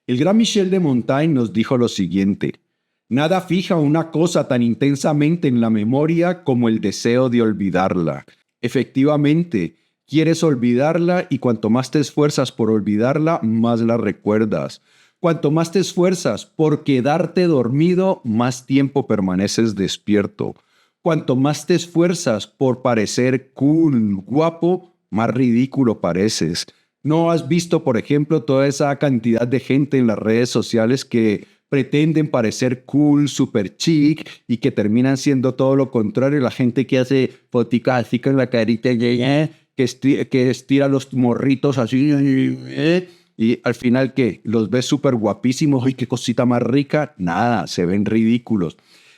El gran Michel de Montaigne nos dijo lo siguiente: nada fija una cosa tan intensamente en la memoria como el deseo de olvidarla. Efectivamente, quieres olvidarla y cuanto más te esfuerzas por olvidarla, más la recuerdas. Cuanto más te esfuerzas por quedarte dormido, más tiempo permaneces despierto. Cuanto más te esfuerzas por parecer cool, guapo, más ridículo pareces. ¿No has visto, por ejemplo, toda esa cantidad de gente en las redes sociales que pretenden parecer cool, super chic y que terminan siendo todo lo contrario? La gente que hace foticas así con la carita, que estira los morritos así, y al final, ¿qué? Los ves súper guapísimos. ¡Ay, qué cosita más rica! Nada, se ven ridículos.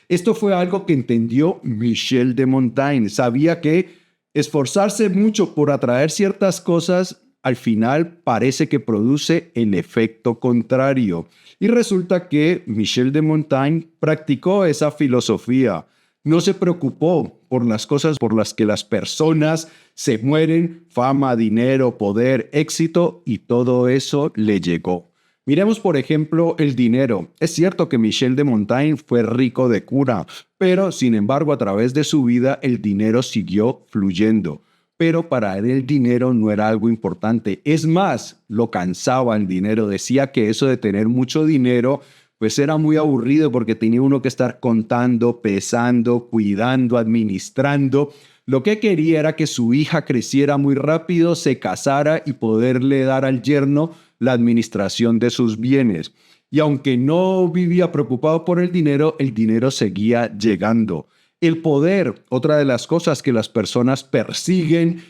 Esto fue algo que entendió Michel de Montaigne. Sabía que esforzarse mucho por atraer ciertas cosas al final parece que produce el efecto contrario. Y resulta que Michel de Montaigne practicó esa filosofía. No se preocupó por las cosas por las que las personas se mueren: fama, dinero, poder, éxito, y todo eso le llegó. Miremos, por ejemplo, el dinero. Es cierto que Michel de Montaigne fue rico de cura, pero sin embargo a través de su vida el dinero siguió fluyendo. Pero para él el dinero no era algo importante. Es más, lo cansaba el dinero. Decía que eso de tener mucho dinero pues era muy aburrido porque tenía uno que estar contando, pesando, cuidando, administrando. Lo que quería era que su hija creciera muy rápido, se casara y poderle dar al yerno la administración de sus bienes. Y aunque no vivía preocupado por el dinero seguía llegando. El poder, otra de las cosas que las personas persiguen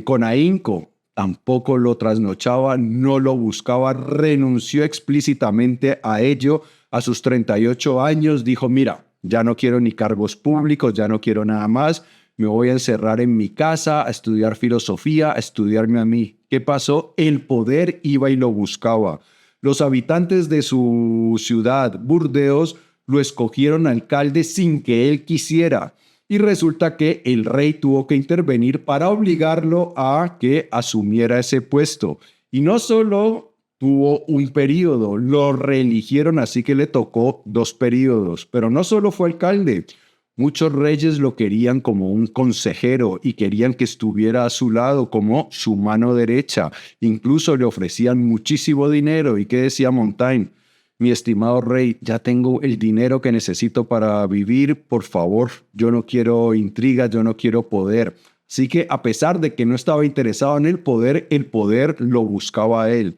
con ahínco, tampoco lo trasnochaba, no lo buscaba, renunció explícitamente a ello. A sus 38 años dijo: mira, ya no quiero ni cargos públicos, ya no quiero nada más, me voy a encerrar en mi casa a estudiar filosofía, a estudiarme a mí. ¿Qué pasó? El poder iba y lo buscaba. Los habitantes de su ciudad, Burdeos, lo escogieron alcalde sin que él quisiera. Y resulta que el rey tuvo que intervenir para obligarlo a que asumiera ese puesto. Y no solo tuvo un periodo, lo reeligieron, así que le tocó 2 periodos. Pero no solo fue alcalde, muchos reyes lo querían como un consejero y querían que estuviera a su lado como su mano derecha. Incluso le ofrecían muchísimo dinero. ¿Y qué decía Montaigne? Mi estimado rey, ya tengo el dinero que necesito para vivir, por favor, yo no quiero intrigas, yo no quiero poder. Así que a pesar de que no estaba interesado en el poder lo buscaba a él.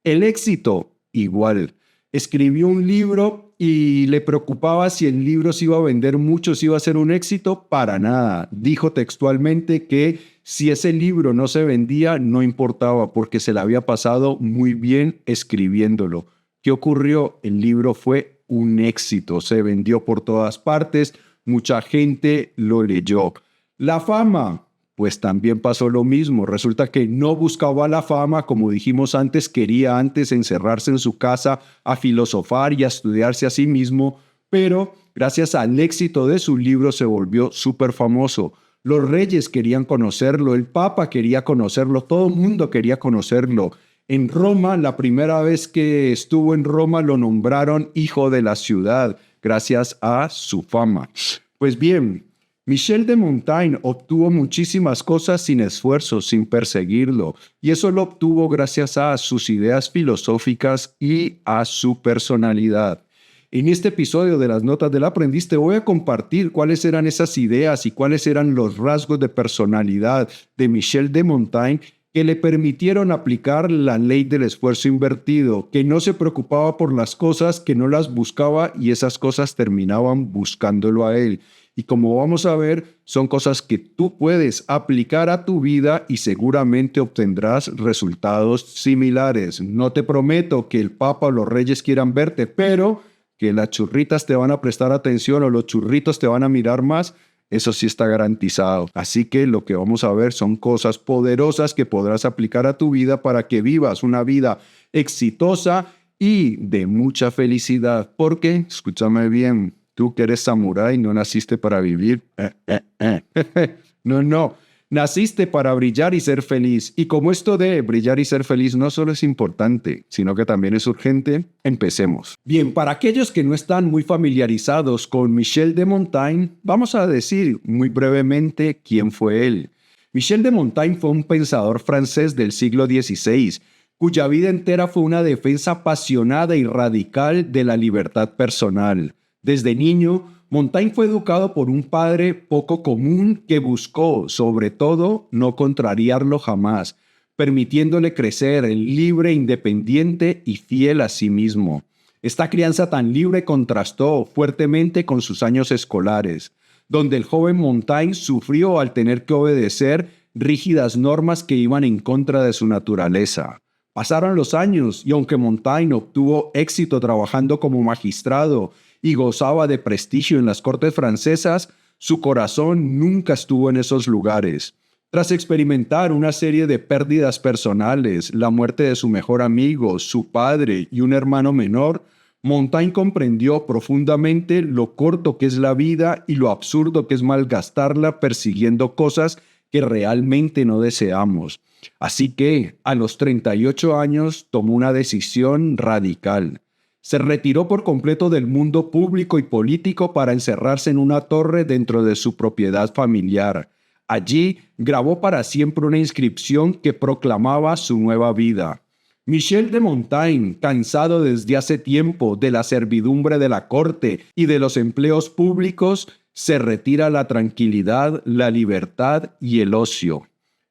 El éxito, igual. Escribió un libro y le preocupaba si el libro se iba a vender mucho, si iba a ser un éxito. Para nada. Dijo textualmente que si ese libro no se vendía, no importaba porque se le había pasado muy bien escribiéndolo. ¿Qué ocurrió? El libro fue un éxito, se vendió por todas partes, mucha gente lo leyó. La fama, pues también pasó lo mismo. Resulta que no buscaba la fama, como dijimos antes, quería antes encerrarse en su casa a filosofar y a estudiarse a sí mismo, pero gracias al éxito de su libro se volvió súper famoso. Los reyes querían conocerlo, el papa quería conocerlo, todo el mundo quería conocerlo. En Roma, la primera vez que estuvo en Roma, lo nombraron hijo de la ciudad, gracias a su fama. Pues bien, Michel de Montaigne obtuvo muchísimas cosas sin esfuerzo, sin perseguirlo, y eso lo obtuvo gracias a sus ideas filosóficas y a su personalidad. En este episodio de las Notas del Aprendiz te voy a compartir cuáles eran esas ideas y cuáles eran los rasgos de personalidad de Michel de Montaigne que le permitieron aplicar la ley del esfuerzo invertido, que no se preocupaba por las cosas, que no las buscaba y esas cosas terminaban buscándolo a él. Y como vamos a ver, son cosas que tú puedes aplicar a tu vida y seguramente obtendrás resultados similares. No te prometo que el Papa o los reyes quieran verte, pero que las churritas te van a prestar atención o los churritos te van a mirar más, eso sí está garantizado. Así que lo que vamos a ver son cosas poderosas que podrás aplicar a tu vida para que vivas una vida exitosa y de mucha felicidad. Porque, escúchame bien, tú que eres samurái no naciste para vivir. No, no. Naciste para brillar y ser feliz. Y como esto de brillar y ser feliz no solo es importante, sino que también es urgente, empecemos. Bien, para aquellos que no están muy familiarizados con Michel de Montaigne, vamos a decir muy brevemente quién fue él. Michel de Montaigne fue un pensador francés del siglo XVI, cuya vida entera fue una defensa apasionada y radical de la libertad personal. Desde niño, Montaigne fue educado por un padre poco común que buscó, sobre todo, no contrariarlo jamás, permitiéndole crecer libre, independiente y fiel a sí mismo. Esta crianza tan libre contrastó fuertemente con sus años escolares, donde el joven Montaigne sufrió al tener que obedecer rígidas normas que iban en contra de su naturaleza. Pasaron los años y aunque Montaigne obtuvo éxito trabajando como magistrado y gozaba de prestigio en las cortes francesas, su corazón nunca estuvo en esos lugares. Tras experimentar una serie de pérdidas personales, la muerte de su mejor amigo, su padre y un hermano menor, Montaigne comprendió profundamente lo corto que es la vida y lo absurdo que es malgastarla persiguiendo cosas que realmente no deseamos. Así que, a los 38 años, tomó una decisión radical. Se retiró por completo del mundo público y político para encerrarse en una torre dentro de su propiedad familiar. Allí grabó para siempre una inscripción que proclamaba su nueva vida. Michel de Montaigne, cansado desde hace tiempo de la servidumbre de la corte y de los empleos públicos, se retira a la tranquilidad, la libertad y el ocio.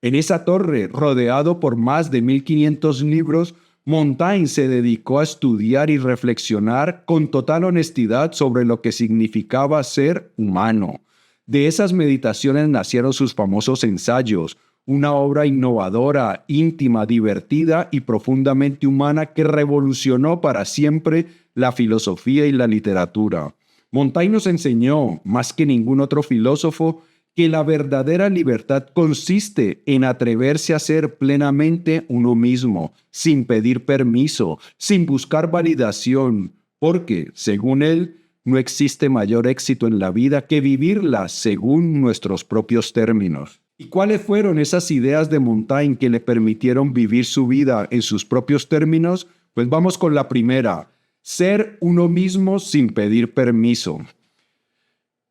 En esa torre, rodeado por más de 1500 libros, Montaigne se dedicó a estudiar y reflexionar con total honestidad sobre lo que significaba ser humano. De esas meditaciones nacieron sus famosos ensayos, una obra innovadora, íntima, divertida y profundamente humana que revolucionó para siempre la filosofía y la literatura. Montaigne nos enseñó, más que ningún otro filósofo, que la verdadera libertad consiste en atreverse a ser plenamente uno mismo, sin pedir permiso, sin buscar validación, porque, según él, no existe mayor éxito en la vida que vivirla según nuestros propios términos. ¿Y cuáles fueron esas ideas de Montaigne que le permitieron vivir su vida en sus propios términos? Pues vamos con la primera: ser uno mismo sin pedir permiso.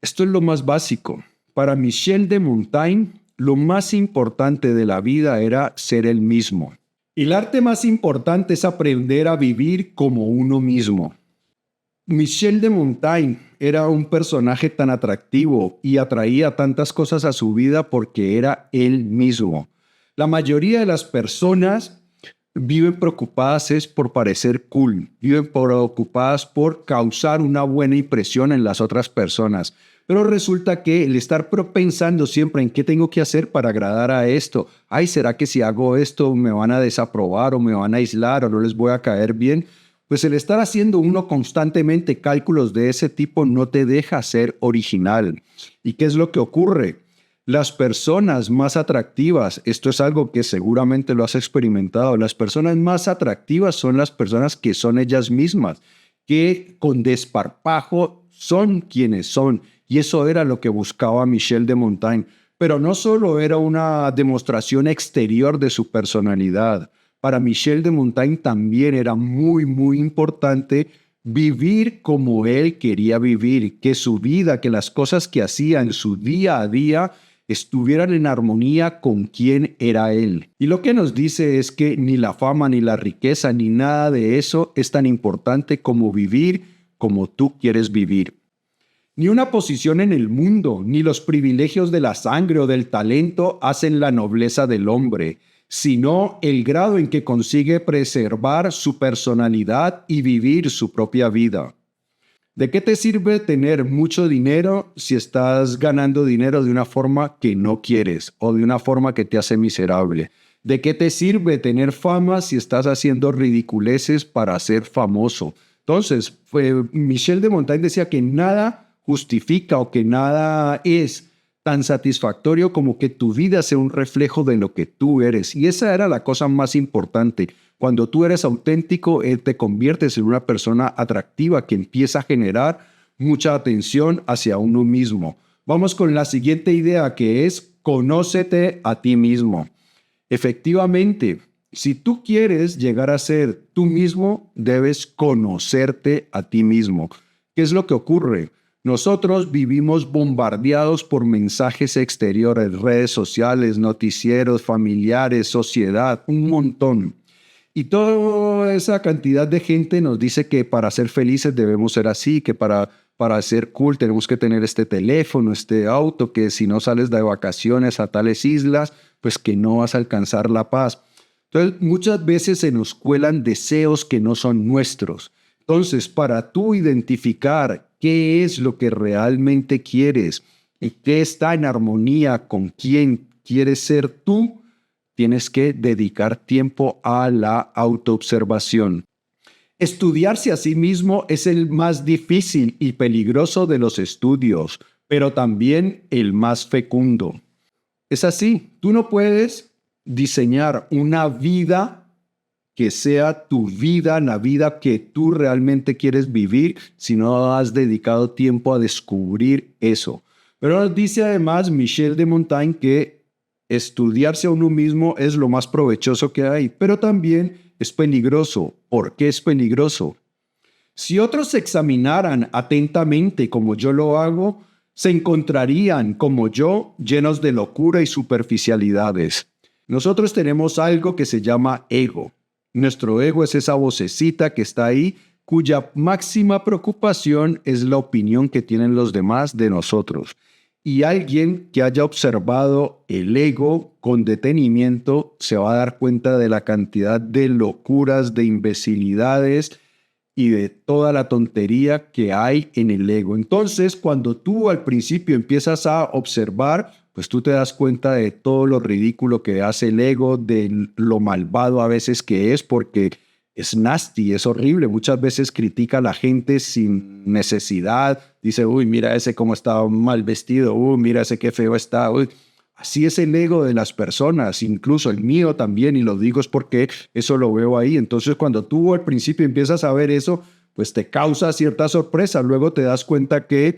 Esto es lo más básico. Para Michel de Montaigne, lo más importante de la vida era ser él mismo. El arte más importante es aprender a vivir como uno mismo. Michel de Montaigne era un personaje tan atractivo y atraía tantas cosas a su vida porque era él mismo. La mayoría de las personas viven preocupadas por parecer cool, viven preocupadas por causar una buena impresión en las otras personas. Pero resulta que el estar pensando siempre en qué tengo que hacer para agradar a esto, ay, ¿será que si hago esto me van a desaprobar o me van a aislar o no les voy a caer bien? Pues el estar haciendo uno constantemente cálculos de ese tipo no te deja ser original. ¿Y qué es lo que ocurre? Las personas más atractivas, esto es algo que seguramente lo has experimentado, las personas más atractivas son las personas que son ellas mismas, que con desparpajo son quienes son. Y eso era lo que buscaba Michel de Montaigne. Pero no solo era una demostración exterior de su personalidad. Para Michel de Montaigne también era muy, muy importante vivir como él quería vivir, que su vida, que las cosas que hacía en su día a día estuvieran en armonía con quién era él. Y lo que nos dice es que ni la fama, ni la riqueza, ni nada de eso es tan importante como vivir como tú quieres vivir. Ni una posición en el mundo, ni los privilegios de la sangre o del talento hacen la nobleza del hombre, sino el grado en que consigue preservar su personalidad y vivir su propia vida. ¿De qué te sirve tener mucho dinero si estás ganando dinero de una forma que no quieres o de una forma que te hace miserable? ¿De qué te sirve tener fama si estás haciendo ridiculeces para ser famoso? Entonces, Michel de Montaigne decía que nada justifica o que nada es tan satisfactorio como que tu vida sea un reflejo de lo que tú eres. Y esa era la cosa más importante. Cuando tú eres auténtico, te conviertes en una persona atractiva que empieza a generar mucha atención hacia uno mismo. Vamos con la siguiente idea, que es conócete a ti mismo. Efectivamente, si tú quieres llegar a ser tú mismo, debes conocerte a ti mismo. ¿Qué es lo que ocurre? Nosotros vivimos bombardeados por mensajes exteriores, redes sociales, noticieros, familiares, sociedad, un montón. Y toda esa cantidad de gente nos dice que para ser felices debemos ser así, que para ser cool tenemos que tener este teléfono, este auto, que si no sales de vacaciones a tales islas, pues que no vas a alcanzar la paz. Entonces, muchas veces se nos cuelan deseos que no son nuestros. Entonces, para tú identificar qué es lo que realmente quieres y qué está en armonía con quién quieres ser tú, tienes que dedicar tiempo a la autoobservación. Estudiarse a sí mismo es el más difícil y peligroso de los estudios, pero también el más fecundo. Es así, tú no puedes diseñar una vida que sea tu vida, la vida que tú realmente quieres vivir, si no has dedicado tiempo a descubrir eso. Pero nos dice además Michel de Montaigne que estudiarse a uno mismo es lo más provechoso que hay, pero también es peligroso. ¿Por qué es peligroso? Si otros se examinaran atentamente como yo lo hago, se encontrarían, como yo, llenos de locura y superficialidades. Nosotros tenemos algo que se llama ego. Nuestro ego es esa vocecita que está ahí, cuya máxima preocupación es la opinión que tienen los demás de nosotros. Y alguien que haya observado el ego con detenimiento se va a dar cuenta de la cantidad de locuras, de imbecilidades y de toda la tontería que hay en el ego. Entonces, cuando tú al principio empiezas a observar, pues tú te das cuenta de todo lo ridículo que hace el ego, de lo malvado a veces que es, porque es nasty, es horrible. Muchas veces critica a la gente sin necesidad. Dice, uy, mira ese cómo está mal vestido, uy, mira ese qué feo está, uy. Así es el ego de las personas, incluso el mío también, y lo digo es porque eso lo veo ahí. Entonces, cuando tú al principio empiezas a ver eso, pues te causa cierta sorpresa. Luego te das cuenta que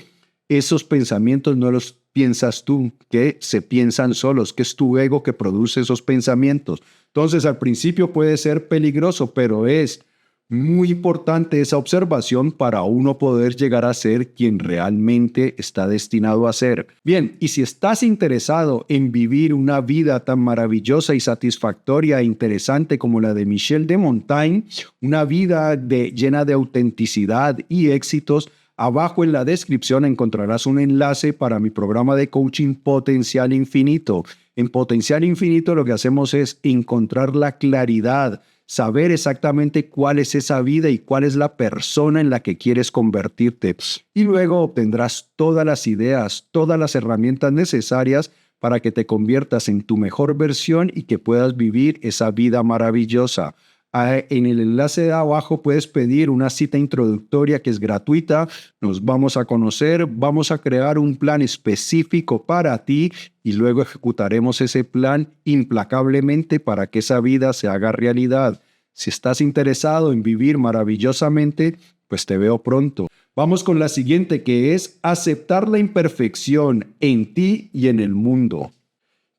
esos pensamientos no los piensas tú, que se piensan solos, que es tu ego que produce esos pensamientos. Entonces, al principio puede ser peligroso, pero es muy importante esa observación para uno poder llegar a ser quien realmente está destinado a ser. Bien, y si estás interesado en vivir una vida tan maravillosa y satisfactoria e interesante como la de Michel de Montaigne, una vida llena de autenticidad y éxitos, abajo en la descripción encontrarás un enlace para mi programa de coaching Potencial Infinito. En Potencial Infinito lo que hacemos es encontrar la claridad, saber exactamente cuál es esa vida y cuál es la persona en la que quieres convertirte. Y luego obtendrás todas las ideas, todas las herramientas necesarias para que te conviertas en tu mejor versión y que puedas vivir esa vida maravillosa. En el enlace de abajo puedes pedir una cita introductoria que es gratuita. Nos vamos a conocer, vamos a crear un plan específico para ti y luego ejecutaremos ese plan implacablemente para que esa vida se haga realidad. Si estás interesado en vivir maravillosamente, pues te veo pronto. Vamos con la siguiente, que es aceptar la imperfección en ti y en el mundo.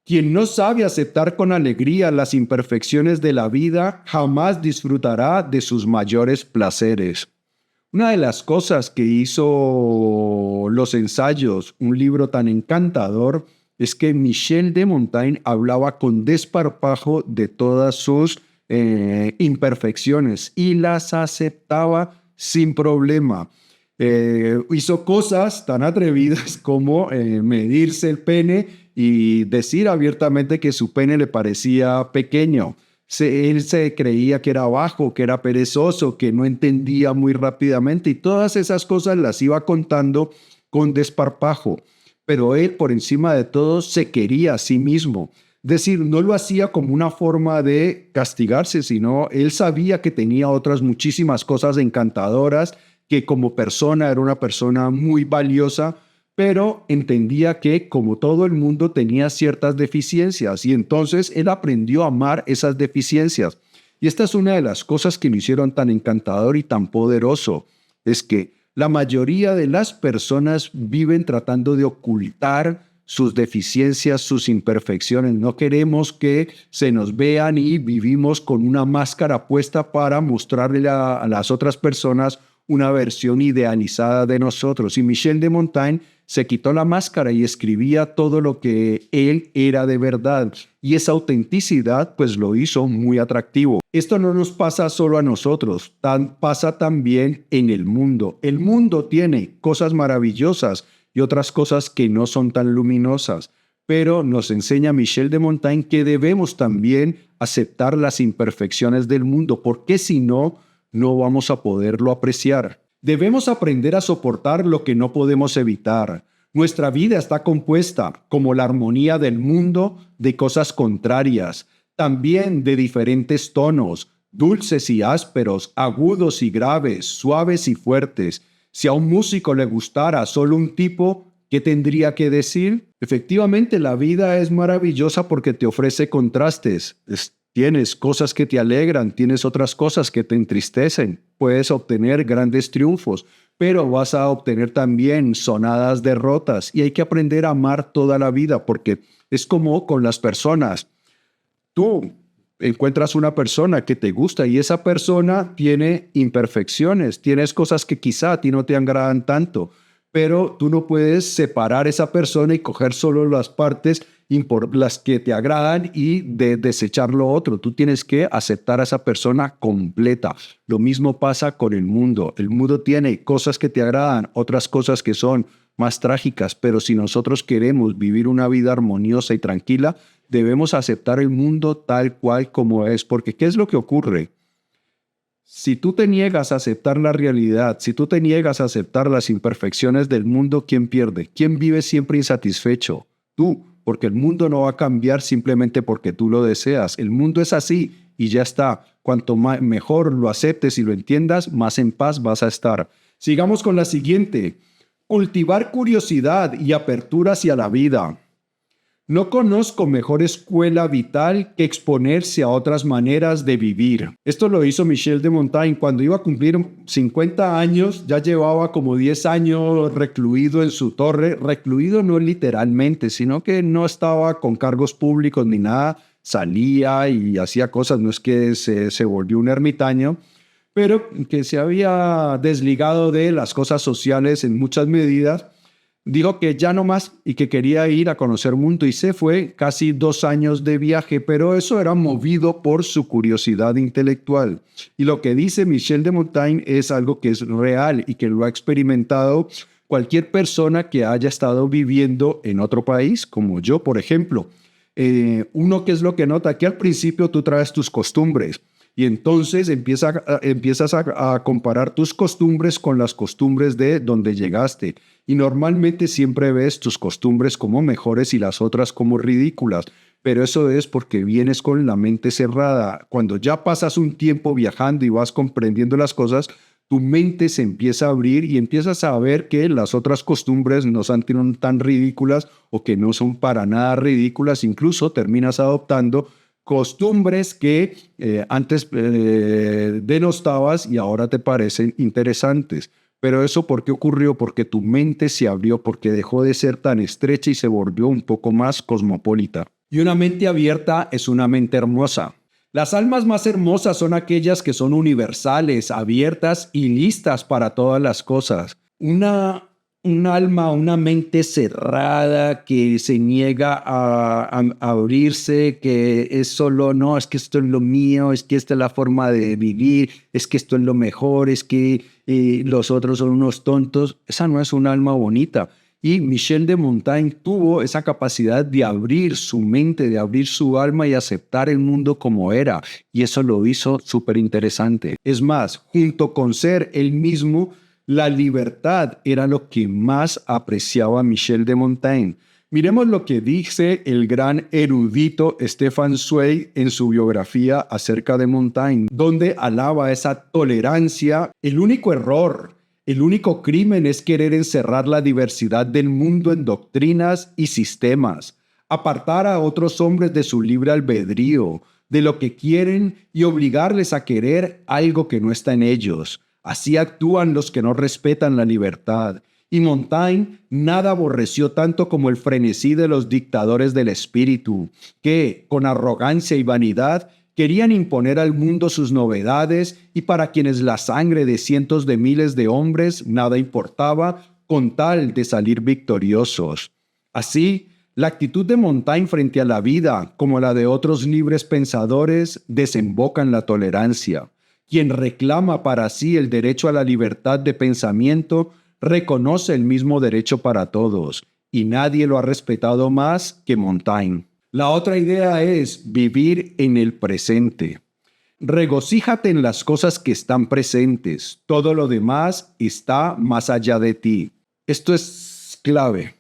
Quien no sabe aceptar con alegría las imperfecciones de la vida, jamás disfrutará de sus mayores placeres. Una de las cosas que hizo Los Ensayos, un libro tan encantador, es que Michel de Montaigne hablaba con desparpajo de todas sus imperfecciones y las aceptaba sin problema. Hizo cosas tan atrevidas como medirse el pene y decir abiertamente que su pene le parecía pequeño. Él se creía que era bajo, que era perezoso, que no entendía muy rápidamente y todas esas cosas las iba contando con desparpajo. Pero él, por encima de todo, se quería a sí mismo. Es decir, no lo hacía como una forma de castigarse, sino él sabía que tenía otras muchísimas cosas encantadoras, que como persona era una persona muy valiosa, pero entendía que como todo el mundo tenía ciertas deficiencias y entonces él aprendió a amar esas deficiencias. Y esta es una de las cosas que lo hicieron tan encantador y tan poderoso, es que la mayoría de las personas viven tratando de ocultar sus deficiencias, sus imperfecciones. No queremos que se nos vean y vivimos con una máscara puesta para mostrarle a las otras personas una versión idealizada de nosotros. Y Michel de Montaigne se quitó la máscara y escribía todo lo que él era de verdad. Y esa autenticidad pues lo hizo muy atractivo. Esto no nos pasa solo a nosotros, pasa también en el mundo. El mundo tiene cosas maravillosas y otras cosas que no son tan luminosas. Pero nos enseña Michel de Montaigne que debemos también aceptar las imperfecciones del mundo, porque si no, no vamos a poderlo apreciar. Debemos aprender a soportar lo que no podemos evitar. Nuestra vida está compuesta, como la armonía del mundo, de cosas contrarias, también de diferentes tonos, dulces y ásperos, agudos y graves, suaves y fuertes. Si a un músico le gustara solo un tipo, ¿qué tendría que decir? Efectivamente, la vida es maravillosa porque te ofrece contrastes. Tienes cosas que te alegran, tienes otras cosas que te entristecen. Puedes obtener grandes triunfos, pero vas a obtener también sonadas derrotas y hay que aprender a amar toda la vida porque es como con las personas. Tú encuentras una persona que te gusta y esa persona tiene imperfecciones, tienes cosas que quizá a ti no te agradan tanto, pero tú no puedes separar esa persona y coger solo las partes las que te agradan y desechar lo otro. Tú tienes que aceptar a esa persona completa. Lo mismo pasa con el mundo. El mundo tiene cosas que te agradan, otras cosas que son más trágicas, pero si nosotros queremos vivir una vida armoniosa y tranquila, debemos aceptar el mundo tal cual como es, porque ¿qué es lo que ocurre? Si tú te niegas a aceptar la realidad, si tú te niegas a aceptar las imperfecciones del mundo, ¿quién pierde? ¿Quién vive siempre insatisfecho? Tú, porque el mundo no va a cambiar simplemente porque tú lo deseas. El mundo es así y ya está. Cuanto mejor lo aceptes y lo entiendas, más en paz vas a estar. Sigamos con la siguiente. Cultivar curiosidad y apertura hacia la vida. No conozco mejor escuela vital que exponerse a otras maneras de vivir. Esto lo hizo Michel de Montaigne cuando iba a cumplir 50 años, ya llevaba como 10 años recluido en su torre, recluido no literalmente, sino que no estaba con cargos públicos ni nada, salía y hacía cosas, no es que se volvió un ermitaño, pero que se había desligado de las cosas sociales en muchas medidas. Dijo que ya no más y que quería ir a conocer mundo y se fue casi 2 años de viaje, pero eso era movido por su curiosidad intelectual. Y lo que dice Michel de Montaigne es algo que es real y que lo ha experimentado cualquier persona que haya estado viviendo en otro país, como yo, por ejemplo. Uno, ¿qué es lo que nota? Que al principio tú traes tus costumbres. Y entonces empiezas a comparar tus costumbres con las costumbres de donde llegaste. Y normalmente siempre ves tus costumbres como mejores y las otras como ridículas. Pero eso es porque vienes con la mente cerrada. Cuando ya pasas un tiempo viajando y vas comprendiendo las cosas, tu mente se empieza a abrir y empiezas a ver que las otras costumbres no son tan ridículas o que no son para nada ridículas. Incluso terminas adoptando costumbres que antes denostabas y ahora te parecen interesantes. Pero eso, ¿por qué ocurrió? Porque tu mente se abrió, porque dejó de ser tan estrecha y se volvió un poco más cosmopolita. Y una mente abierta es una mente hermosa. Las almas más hermosas son aquellas que son universales, abiertas y listas para todas las cosas. Un alma, una mente cerrada que se niega a abrirse, que es solo, no, es que esto es lo mío, es que esta es la forma de vivir, es que esto es lo mejor, es que los otros son unos tontos. Esa no es un alma bonita. Y Michel de Montaigne tuvo esa capacidad de abrir su mente, de abrir su alma y aceptar el mundo como era. Y eso lo hizo súper interesante. Es más, junto con ser él mismo, la libertad era lo que más apreciaba Michel de Montaigne. Miremos lo que dice el gran erudito Stefan Zweig en su biografía acerca de Montaigne, donde alaba esa tolerancia. El único error, el único crimen es querer encerrar la diversidad del mundo en doctrinas y sistemas, apartar a otros hombres de su libre albedrío, de lo que quieren y obligarles a querer algo que no está en ellos. Así actúan los que no respetan la libertad. Y Montaigne nada aborreció tanto como el frenesí de los dictadores del espíritu, que, con arrogancia y vanidad, querían imponer al mundo sus novedades y para quienes la sangre de cientos de miles de hombres nada importaba, con tal de salir victoriosos. Así, la actitud de Montaigne frente a la vida, como la de otros libres pensadores, desemboca en la tolerancia. Quien reclama para sí el derecho a la libertad de pensamiento, reconoce el mismo derecho para todos, y nadie lo ha respetado más que Montaigne. La otra idea es vivir en el presente. Regocíjate en las cosas que están presentes. Todo lo demás está más allá de ti. Esto es clave.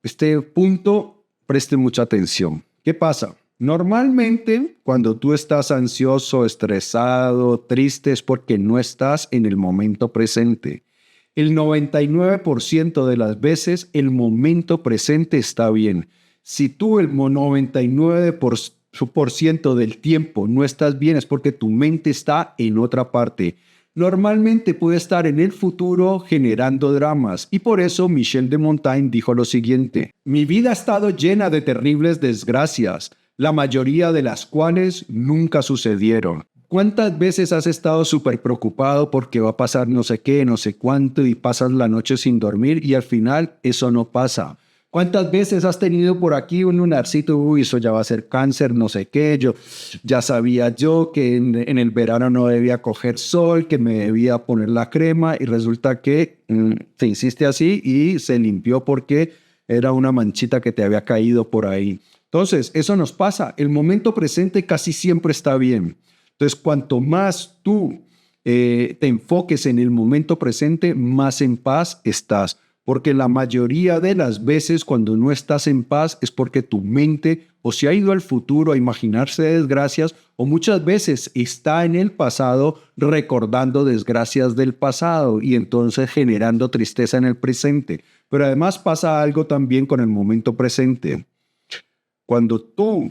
Este punto, preste mucha atención. ¿Qué pasa? Normalmente, cuando tú estás ansioso, estresado, triste, es porque no estás en el momento presente. El 99% de las veces, el momento presente está bien. Si tú el 99% del tiempo no estás bien, es porque tu mente está en otra parte. Normalmente puede estar en el futuro generando dramas, y por eso Michel de Montaigne dijo lo siguiente: mi vida ha estado llena de terribles desgracias, la mayoría de las cuales nunca sucedieron. ¿Cuántas veces has estado súper preocupado porque va a pasar no sé qué, no sé cuánto, y pasas la noche sin dormir y al final eso no pasa? ¿Cuántas veces has tenido por aquí un lunarcito? Uy, eso ya va a ser cáncer, no sé qué. Yo ya sabía yo que en el verano no debía coger sol, que me debía poner la crema, y resulta que te hiciste así y se limpió porque era una manchita que te había caído por ahí. Entonces, eso nos pasa. El momento presente casi siempre está bien. Entonces, cuanto más tú te enfoques en el momento presente, más en paz estás. Porque la mayoría de las veces cuando no estás en paz es porque tu mente o se ha ido al futuro a imaginarse desgracias, o muchas veces está en el pasado recordando desgracias del pasado y entonces generando tristeza en el presente. Pero además pasa algo también con el momento presente. Cuando tú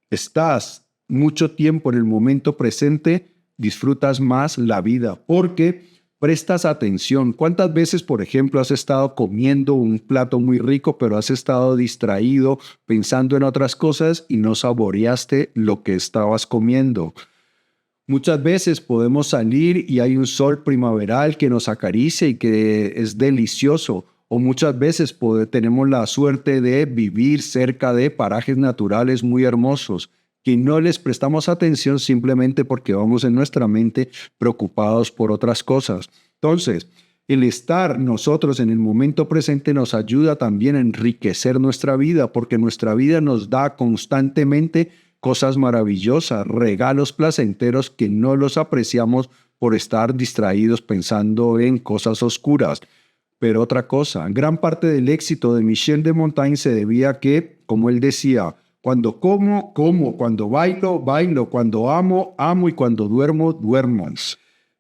estás mucho tiempo en el momento presente, disfrutas más la vida porque prestas atención. ¿Cuántas veces, por ejemplo, has estado comiendo un plato muy rico, pero has estado distraído pensando en otras cosas y no saboreaste lo que estabas comiendo? Muchas veces podemos salir y hay un sol primaveral que nos acaricia y que es delicioso. O muchas veces tenemos la suerte de vivir cerca de parajes naturales muy hermosos que no les prestamos atención simplemente porque vamos en nuestra mente preocupados por otras cosas. Entonces, el estar nosotros en el momento presente nos ayuda también a enriquecer nuestra vida, porque nuestra vida nos da constantemente cosas maravillosas, regalos placenteros que no los apreciamos por estar distraídos pensando en cosas oscuras. Pero otra cosa, gran parte del éxito de Michel de Montaigne se debía a que, como él decía, cuando como, como, cuando bailo, bailo, cuando amo, amo, y cuando duermo, duermo.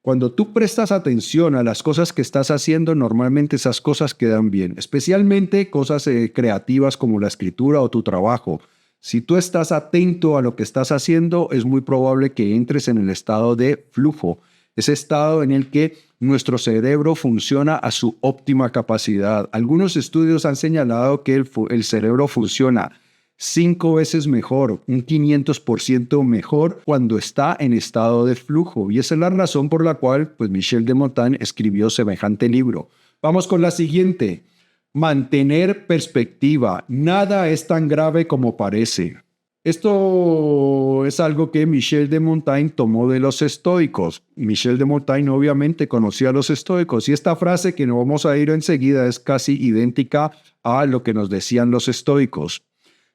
Cuando tú prestas atención a las cosas que estás haciendo, normalmente esas cosas quedan bien, especialmente cosas creativas como la escritura o tu trabajo. Si tú estás atento a lo que estás haciendo, es muy probable que entres en el estado de flujo, ese estado en el que nuestro cerebro funciona a su óptima capacidad. Algunos estudios han señalado que el cerebro funciona 5 veces mejor, un 500% mejor cuando está en estado de flujo. Y esa es la razón por la cual Michel de Montaigne escribió semejante libro. Vamos con la siguiente. Mantener perspectiva. Nada es tan grave como parece. Esto es algo que Michel de Montaigne tomó de los estoicos. Michel de Montaigne obviamente conocía a los estoicos, y esta frase que nos vamos a ir enseguida es casi idéntica a lo que nos decían los estoicos.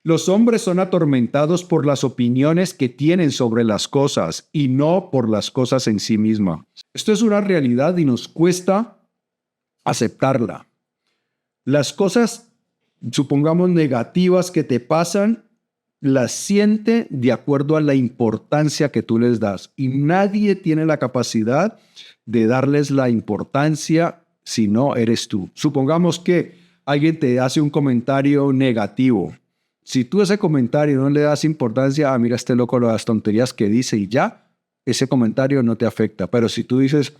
Los hombres son atormentados por las opiniones que tienen sobre las cosas y no por las cosas en sí mismas. Esto es una realidad y nos cuesta aceptarla. Las cosas, supongamos, negativas que te pasan, las siente de acuerdo a la importancia que tú les das. Y nadie tiene la capacidad de darles la importancia si no eres tú. Supongamos que alguien te hace un comentario negativo. Si tú a ese comentario no le das importancia, mira este loco las tonterías que dice y ya, ese comentario no te afecta. Pero si tú dices,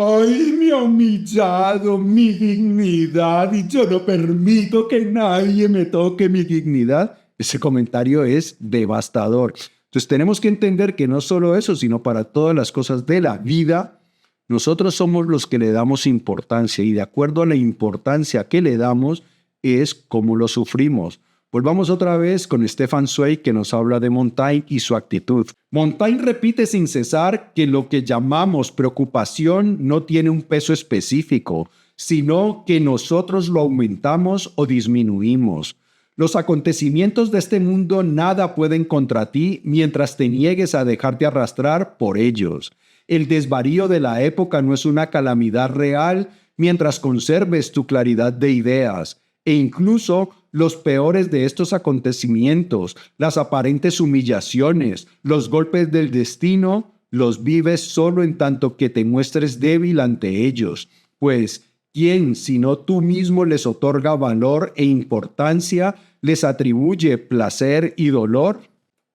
Ay, me ha humillado mi dignidad y yo no permito que nadie me toque mi dignidad. Ese comentario es devastador. Entonces tenemos que entender que no solo eso, sino para todas las cosas de la vida, nosotros somos los que le damos importancia y de acuerdo a la importancia que le damos es cómo lo sufrimos. Volvamos otra vez con Stefan Zweig que nos habla de Montaigne y su actitud. Montaigne repite sin cesar que lo que llamamos preocupación no tiene un peso específico, sino que nosotros lo aumentamos o disminuimos. Los acontecimientos de este mundo nada pueden contra ti mientras te niegues a dejarte arrastrar por ellos. El desvarío de la época no es una calamidad real mientras conserves tu claridad de ideas. E incluso los peores de estos acontecimientos, las aparentes humillaciones, los golpes del destino, los vives solo en tanto que te muestres débil ante ellos. Pues, ¿quién sino tú mismo les otorga valor e importancia, les atribuye placer y dolor?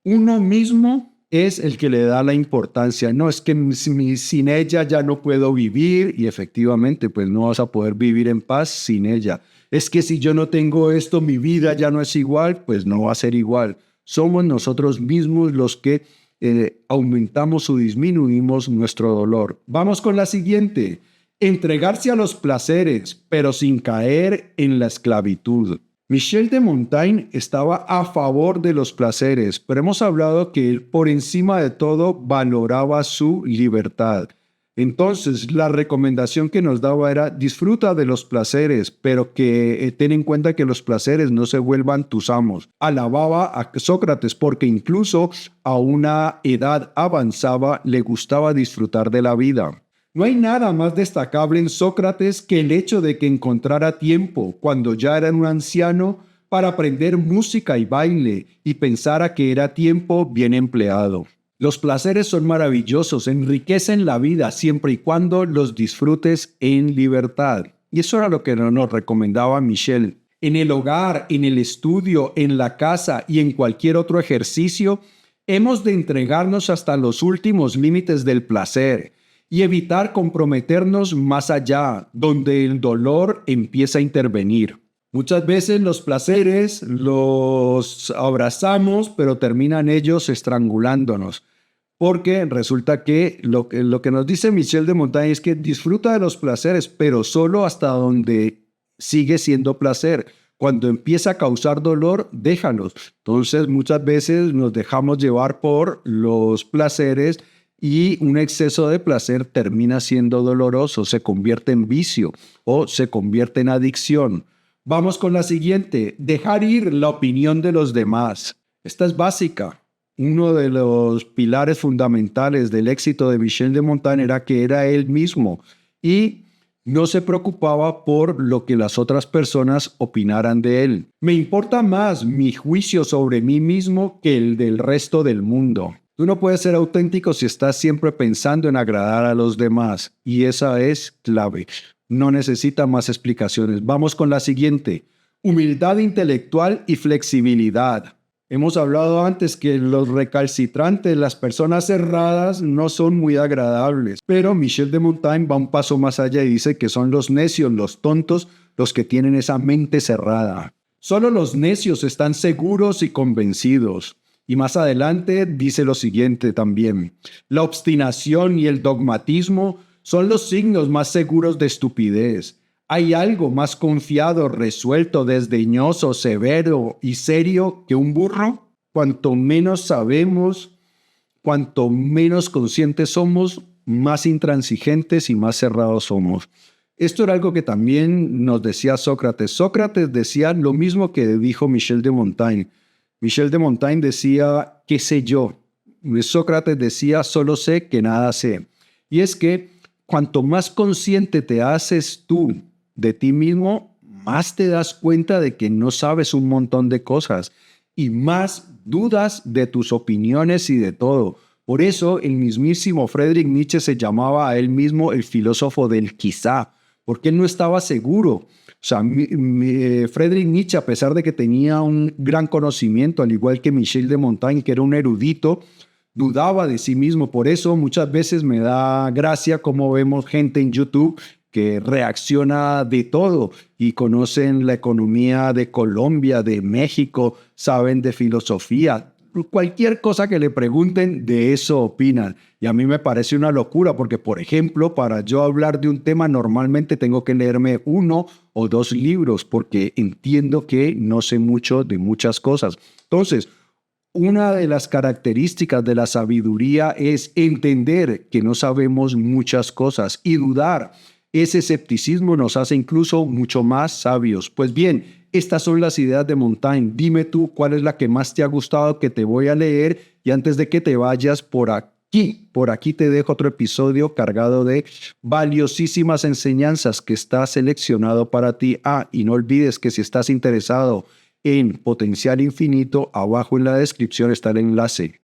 Uno mismo es el que le da la importancia. No, es que sin ella ya no puedo vivir y efectivamente pues no vas a poder vivir en paz sin ella. Es que si yo no tengo esto, mi vida ya no es igual, pues no va a ser igual. Somos nosotros mismos los que aumentamos o disminuimos nuestro dolor. Vamos con la siguiente. Entregarse a los placeres, pero sin caer en la esclavitud. Michel de Montaigne estaba a favor de los placeres, pero hemos hablado que él por encima de todo valoraba su libertad. Entonces, la recomendación que nos daba era disfruta de los placeres, pero que ten en cuenta que los placeres no se vuelvan tus amos. Alababa a Sócrates porque incluso a una edad avanzada le gustaba disfrutar de la vida. No hay nada más destacable en Sócrates que el hecho de que encontrara tiempo, cuando ya era un anciano, para aprender música y baile y pensara que era tiempo bien empleado. Los placeres son maravillosos, enriquecen la vida siempre y cuando los disfrutes en libertad. Y eso era lo que nos recomendaba Michel. En el hogar, en el estudio, en la casa y en cualquier otro ejercicio, hemos de entregarnos hasta los últimos límites del placer y evitar comprometernos más allá, donde el dolor empieza a intervenir. Muchas veces los placeres los abrazamos, pero terminan ellos estrangulándonos. Porque resulta que lo que nos dice Michel de Montaigne es que disfruta de los placeres, pero solo hasta donde sigue siendo placer. Cuando empieza a causar dolor, déjalos. Entonces, muchas veces nos dejamos llevar por los placeres y un exceso de placer termina siendo doloroso, se convierte en vicio o se convierte en adicción. Vamos con la siguiente, dejar ir la opinión de los demás. Esta es básica. Uno de los pilares fundamentales del éxito de Michel de Montaigne era que era él mismo y no se preocupaba por lo que las otras personas opinaran de él. Me importa más mi juicio sobre mí mismo que el del resto del mundo. Tú no puedes ser auténtico si estás siempre pensando en agradar a los demás y esa es clave. No necesita más explicaciones. Vamos con la siguiente. Humildad intelectual y flexibilidad. Hemos hablado antes que los recalcitrantes, las personas cerradas, no son muy agradables. Pero Michel de Montaigne va un paso más allá y dice que son los necios, los tontos, los que tienen esa mente cerrada. Solo los necios están seguros y convencidos. Y más adelante dice lo siguiente también. La obstinación y el dogmatismo son los signos más seguros de estupidez. ¿Hay algo más confiado, resuelto, desdeñoso, severo y serio que un burro? Cuanto menos sabemos, cuanto menos conscientes somos, más intransigentes y más cerrados somos. Esto era algo que también nos decía Sócrates. Sócrates decía lo mismo que dijo Michel de Montaigne. Michel de Montaigne decía, ¿qué sé yo? Sócrates decía, solo sé que nada sé. Y es que cuanto más consciente te haces tú de ti mismo, más te das cuenta de que no sabes un montón de cosas y más dudas de tus opiniones y de todo. Por eso el mismísimo Friedrich Nietzsche se llamaba a él mismo el filósofo del quizá, porque él no estaba seguro. O sea, Friedrich Nietzsche, a pesar de que tenía un gran conocimiento, al igual que Michel de Montaigne, que era un erudito, dudaba de sí mismo. Por eso muchas veces me da gracia cómo vemos gente en YouTube que reacciona de todo y conocen la economía de Colombia, de México, saben de filosofía. Cualquier cosa que le pregunten, de eso opinan. Y a mí me parece una locura porque, por ejemplo, para yo hablar de un tema normalmente tengo que leerme 1 o 2 libros porque entiendo que no sé mucho de muchas cosas. Entonces, una de las características de la sabiduría es entender que no sabemos muchas cosas y dudar. Ese escepticismo nos hace incluso mucho más sabios. Pues bien, estas son las ideas de Montaigne. Dime tú cuál es la que más te ha gustado, que te voy a leer, y antes de que te vayas por aquí te dejo otro episodio cargado de valiosísimas enseñanzas que está seleccionado para ti. Y no olvides que si estás interesado en Potencial Infinito, abajo en la descripción está el enlace.